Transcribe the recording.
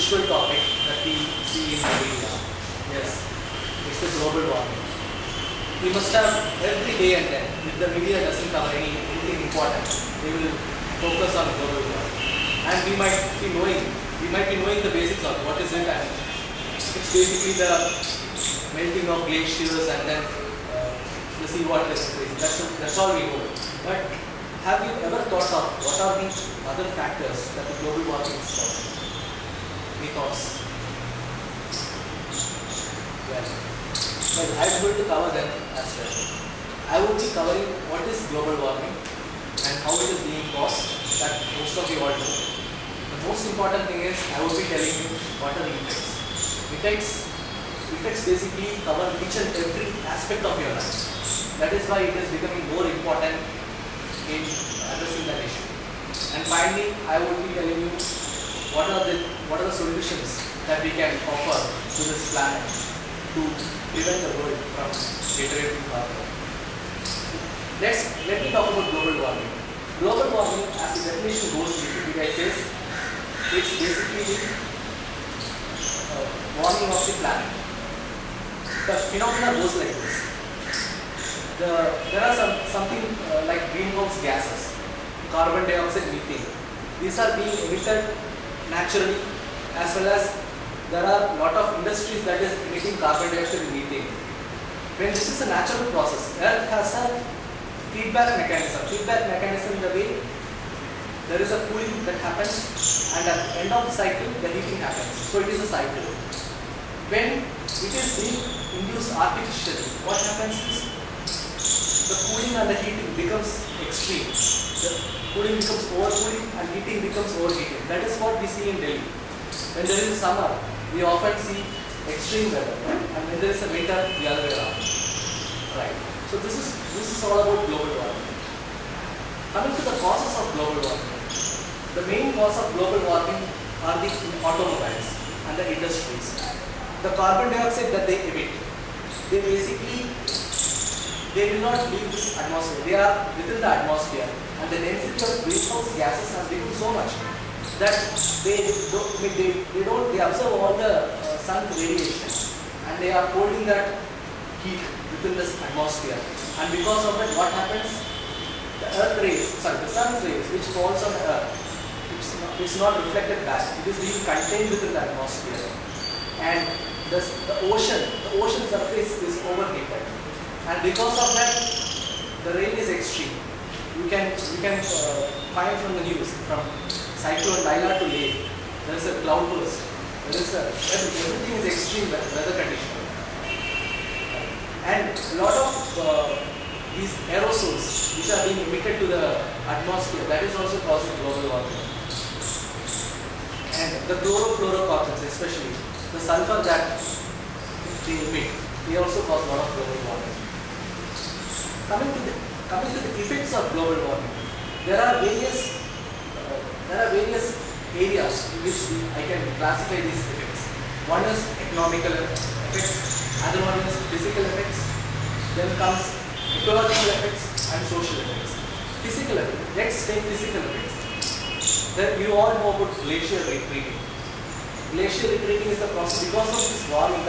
usual topic that we see in the media. Yes, it's the global warming. We must have every day and then, if the media doesn't cover anything important, they will focus on global warming. And we might be knowing the basics of what is it, and it's basically the melting of glaciers and then the seawater is increasing. That's all we know. But have you ever thought of what are the other factors that the global warming is causing? Any thoughts? Well, I'm going to cover them as well. I will be covering what is global warming and how it is being caused, that most of you all know. The most important thing is I will be telling you what are the effects. Effects basically cover each and every aspect of your life. That is why it is becoming more important in addressing that issue. And finally, I will be telling you what are the solutions that we can offer to this planet to prevent the world from deteriorating further. Let me talk about global warming. Global warming, as the definition goes, Wikipedia says, it's basically the warming of the planet. The phenomena goes like this. There are something like greenhouse gases, carbon dioxide, methane. These are being emitted naturally, as well as there are a lot of industries that is emitting carbon dioxide and methane. When this is a natural process, Earth has a feedback mechanism. Feedback mechanism in the way there is a cooling that happens, and at the end of the cycle, the heating happens. So it is a cycle. When it is being induced artificially, what happens is the cooling and the heating becomes extreme. The cooling becomes overcooling and heating becomes overheating. That is what we see in Delhi. When there is summer, we often see extreme weather, and when there is a winter, the other way around. Right. So this is all about global warming. Coming to the causes of global warming, the main cause of global warming are the automobiles and the industries. The carbon dioxide that they emit, they will not leave this atmosphere. They are within the atmosphere, and the density of greenhouse gases has become so much that they absorb all the sun radiation, and they are holding that heat within this atmosphere. And because of that, what happens? The sun's rays, which falls on the earth, it's not reflected back. It is being contained within the atmosphere, and the ocean surface is overheated. And because of that, the rain is extreme. You can find from the news, from cyclone Laila to Leh, there is a cloud burst. Everything is extreme weather condition. And a lot of these aerosols which are being emitted to the atmosphere, that is also causing global warming. And the chlorofluorocarbons, especially the sulfur that they emit, they also cause a lot of global warming. Coming to the effects of global warming, there are various areas in which I can classify these effects. One is economical effects, other one is physical effects, then comes ecological effects and social effects. Physical effects. Let's take physical effects. Then you all know about glacier retreating. Glacier retreating is the process because of this warming.